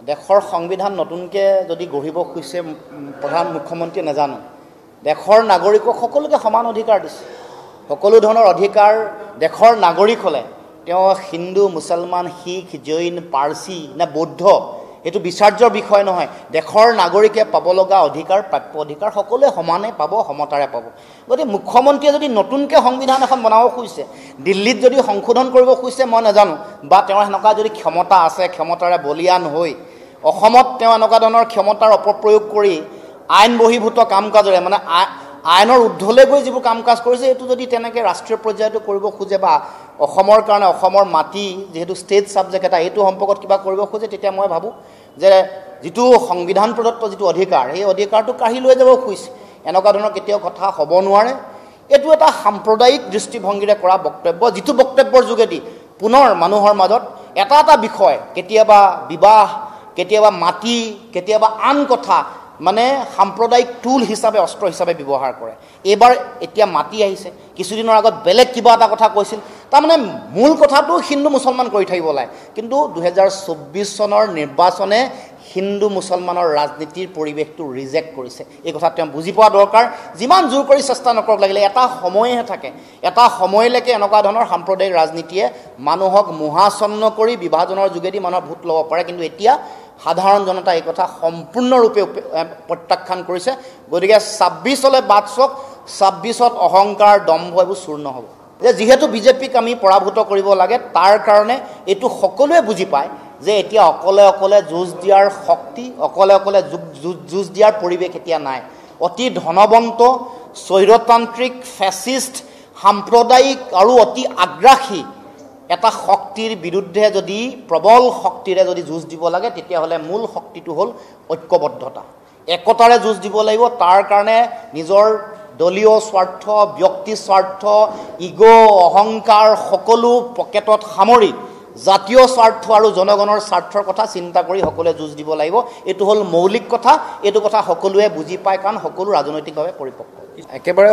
দেশৰ সংবিধান নতুনকৈ যদি গঢ়িব খুজিছে প্ৰধান মুখ্যমন্ত্ৰীয়ে নাজানো দেশৰ নাগৰিকক সকলোকে সমান অধিকাৰ দিছে সকলো ধৰণৰ অধিকাৰ দেশৰ নাগৰিক হ'লে তেওঁ হিন্দু মুছলমান শিখ জৈন পাৰ্চী না বৌদ্ধ এটো বিচাৰ্যৰ বিষয় নহয় দেশৰ নাগৰিকে পাব লগা অধিকাৰ প্ৰাপ্য অধিকাৰ সকলোৱে সমানে পাব সমতাৰে পাব গতি মুখ্যমন্ত্ৰীয়ে যদি নতুনকৈ সংবিধান এখন বনাব খুজিছে দিল্লীত যদি সংশোধন কৰিব খুজিছে মই নাজানো বা তেওঁৰ হেনকা যদি ক্ষমতা আছে ক্ষমতাৰে বলিয়ান হৈ অসমত তেওঁ এনেকুৱা ধৰণৰ ক্ষমতাৰ অপপ্ৰয়োগ কৰি আইন বহিভূত কাম কাজৰে মানে আইনৰ উদ্ধলৈ গৈ যিবোৰ কাম কাজ কৰিছে এটো যদি তেনেকৈ ৰাষ্ট্ৰীয় পৰ্যায়তো কৰিব খোজে বা অসমৰ কাৰণে অসমৰ মাটি যেহেতু ষ্টেট সাবজেক্ট এটা এইটো সম্পৰ্কত কিবা কৰিব খোজে তেতিয়া মই ভাবো যে যিটো সংবিধান প্ৰদত্ত যিটো অধিকাৰ এই অধিকাৰটো কাঢ়ি লৈ যাব খুজিছে এনেকুৱা ধৰণৰ কেতিয়াও কথা হ'ব নোৱাৰে এটো এটা সাম্প্ৰদায়িক দৃষ্টিভংগীৰে কৰা বক্তব্য যিটো বক্তব্যৰ যোগেদি পুনৰ মানুহৰ মাজত এটা এটা বিষয় কেতিয়াবা বিবাহ কেতিয়াবা মাটি কেতিয়াবা আন কথা মানে সাম্প্ৰদায়িক টুল হিচাপে অস্ত্ৰ হিচাপে ব্যৱহাৰ কৰে এবাৰ এতিয়া মাটি আহিছে কিছুদিনৰ আগত বেলেগ কিবা এটা কথা কৈছিল তাৰ মানে মূল কথাটো হিন্দু মুছলমান কৰি থাকিব লাগে কিন্তু 2024 চনৰ নিৰ্বাচনে হিন্দু মুছলমানৰ ৰাজনীতিৰ পৰিৱেশটো ৰিজেক্ট কৰিছে এই কথা তেওঁ বুজি পোৱা দৰকাৰ যিমান জোৰ কৰি চেষ্টা নকৰক লাগিলে এটা সময়হে থাকে এটা সময়লৈকে এনেকুৱা ধৰণৰ সাম্প্ৰদায়িক ৰাজনীতিয়ে মানুহক মোহাচন্ন কৰি বিভাজনৰ যোগেদি মানুহৰ ভোট ল'ব পাৰে কিন্তু এতিয়া সাধাৰণ জনতা এই কথা সম্পূৰ্ণৰূপে প্ৰত্যাখ্যান কৰিছে গতিকে 26লৈ বাট চক 26ত অহংকাৰ দম্ভ এইবোৰ চূৰ্ণ হ'ব যে যেহেতু বিজেপিক আমি পৰাভূত কৰিব লাগে তাৰ কাৰণে এইটো সকলোৱে বুজি পায় যে এতিয়া অকলে অকলে যুঁজ দিয়াৰ শক্তি অকলে অকলে যুঁজ দিয়াৰ পৰিৱেশ এতিয়া নাই অতি ধনবন্ত স্বৈৰতান্ত্ৰিক ফেচিষ্ট সাম্প্ৰদায়িক আৰু অতি আগ্ৰাসী এটা শক্তিৰ বিৰুদ্ধে যদি প্ৰবল শক্তিৰে যদি যুঁজ দিব লাগে তেতিয়াহ'লে মূল শক্তিটো হ'ল ঐক্যবদ্ধতা একতাৰে যুঁজ দিব লাগিব তাৰ কাৰণে নিজৰ দলীয় স্বাৰ্থ ব্যক্তি স্বাৰ্থ ইগো অহংকাৰ সকলো পকেটত সামৰি জাতীয় স্বাৰ্থ আৰু জনগণৰ স্বাৰ্থৰ কথা চিন্তা কৰি সকলোৱে যুঁজ দিব লাগিব এইটো হ'ল মৌলিক কথা এইটো কথা সকলোৱে বুজি পায় কাৰণ সকলো ৰাজনৈতিকভাৱে পৰিপক্ক একেবাৰে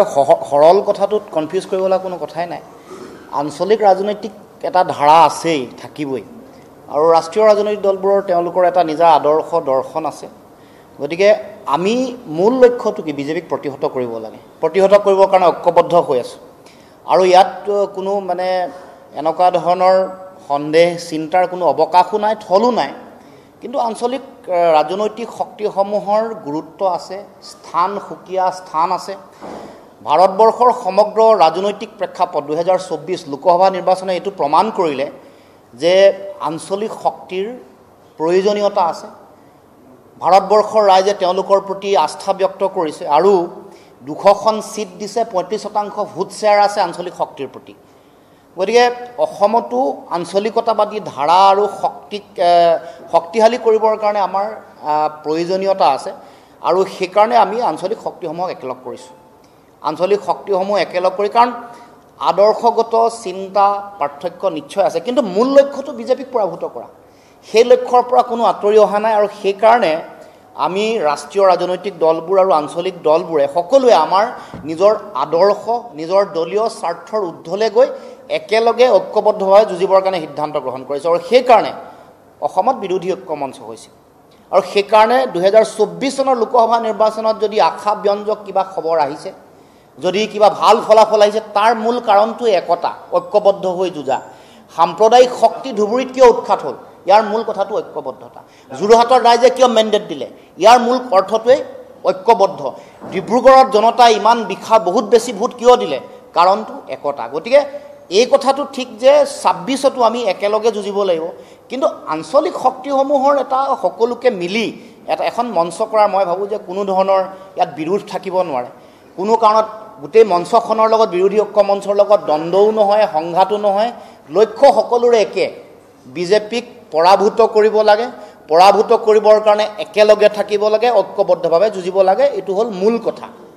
সৰল কথাটোত কনফিউজ কৰিব লগা কোনো কথাই নাই আঞ্চলিক ৰাজনৈতিক এটা ধাৰা আছেই থাকিবই আৰু ৰাষ্ট্ৰীয় ৰাজনৈতিক দলবোৰৰ তেওঁলোকৰ এটা নিজা আদৰ্শ দৰ্শন আছে গতিকে আমি মূল লক্ষ্যটো কি বিজেপিক প্ৰতিহত কৰিব লাগে প্ৰতিহত কৰিবৰ কাৰণে ঐক্যবদ্ধ হৈ আছো আৰু ইয়াত কোনো মানে এনেকুৱা ধৰণৰ সন্দেহ চিন্তাৰ কোনো অৱকাশো নাই থলো নাই কিন্তু আঞ্চলিক ৰাজনৈতিক শক্তিসমূহৰ গুৰুত্ব আছে স্থান সুকীয়া স্থান আছে ভাৰতবৰ্ষৰ সমগ্ৰ ৰাজনৈতিক প্ৰেক্ষাপট 2024 লোকসভা নিৰ্বাচনে এইটো প্ৰমাণ কৰিলে যে আঞ্চলিক শক্তিৰ প্ৰয়োজনীয়তা আছে ভাৰতবৰ্ষৰ ৰাইজে তেওঁলোকৰ প্ৰতি আস্থা ব্যক্ত কৰিছে আৰু 200খন সিট দিছে 35% ভোট শ্বেয়াৰ আছে আঞ্চলিক শক্তিৰ প্ৰতি গতিকে অসমতো আঞ্চলিকতাবাদী ধাৰা আৰু শক্তিশালী কৰিবৰ কাৰণে আমাৰ প্ৰয়োজনীয়তা আছে আৰু সেইকাৰণে আমি আঞ্চলিক শক্তিসমূহক একেলগ কৰিছোঁ আঞ্চলিক শক্তিসমূহ একেলগ কৰি কাৰণ আদৰ্শগত চিন্তা পাৰ্থক্য নিশ্চয় আছে কিন্তু মূল লক্ষ্যটো বিজেপিক পৰাভূত কৰা সেই লক্ষ্যৰ পৰা কোনো আঁতৰি অহা নাই আৰু সেইকাৰণে আমি ৰাষ্ট্ৰীয় ৰাজনৈতিক দলবোৰ আৰু আঞ্চলিক দলবোৰে সকলোৱে আমাৰ নিজৰ আদৰ্শ নিজৰ দলীয় স্বাৰ্থৰ ঊৰ্ধ্বলৈ গৈ একেলগে ঐক্যবদ্ধভাৱে যুঁজিবৰ কাৰণে সিদ্ধান্ত গ্ৰহণ কৰিছে আৰু সেইকাৰণে অসমত বিৰোধী ঐক্য মঞ্চ হৈছে আৰু সেইকাৰণে 2024 চনৰ লোকসভা নিৰ্বাচনত যদি আশা ব্যঞ্জক কিবা খবৰ আহিছে যদি কিবা ভাল ফলাফল আহিছে তাৰ মূল কাৰণটো একতা ঐক্যবদ্ধ হৈ যুঁজা সাম্প্ৰদায়িক শক্তি ধুবুৰীত কিয় উৎখাত হ'ল ইয়াৰ মূল কথাটো ঐক্যবদ্ধতা যোৰহাটৰ ৰাইজে কিয় মেণ্ডেট দিলে ইয়াৰ মূল অৰ্থটোৱে ঐক্যবদ্ধ ডিব্ৰুগড়ত জনতাই ইমান বহুত বেছি ভোট কিয় দিলে কাৰণটো একতা গতিকে এই কথাটো ঠিক যে 26তো আমি একেলগে যুঁজিব লাগিব কিন্তু আঞ্চলিক শক্তিসমূহৰ এটা সকলোকে মিলি এখন মঞ্চ কৰাৰ মই ভাবোঁ যে কোনো ধৰণৰ ইয়াত বিৰোধ থাকিব নোৱাৰে কোনো কাৰণত গোটেই মঞ্চখনৰ লগত বিৰোধী ঐক্য মঞ্চৰ লগত দ্বন্দ্বও নহয় সংঘাতো নহয় লক্ষ্য সকলোৰে একে বিজেপিক পৰাভূত কৰিব লাগে পৰাভূত কৰিবৰ কাৰণে একেলগে থাকিব লাগে ঐক্যবদ্ধভাৱে যুঁজিব লাগে এইটো হ'ল মূল কথা